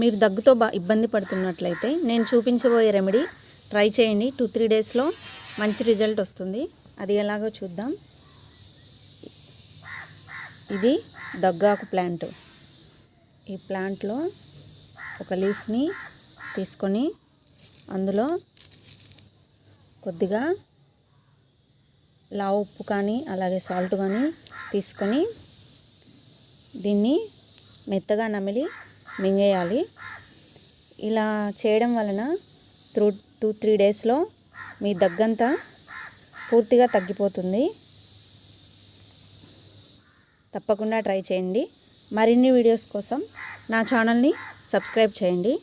మీరు దగ్గుతో ఇబ్బంది పడుతున్నట్లయితే నేను చూపించబోయే రెమెడీ ట్రై చేయండి. 2-3 డేస్లో మంచి రిజల్ట్ వస్తుంది. అది ఎలాగో చూద్దాం. ఇది దగ్గాకు ప్లాంట్. ఈ ప్లాంట్లో ఒక లీఫ్ని తీసుకొని అందులో కొద్దిగా లావు ఉప్పు కానీ అలాగే సాల్ట్ కానీ తీసుకొని దీన్ని మెత్తగా నమిలి మింగేయాలి. ఇలా చేయడం వలన 2-3 డేస్లో మీ దగ్గంతా పూర్తిగా తగ్గిపోతుంది. తప్పకుండా ట్రై చేయండి. మరిన్ని వీడియోస్ కోసం నా ఛానల్ని సబ్స్క్రైబ్ చేయండి.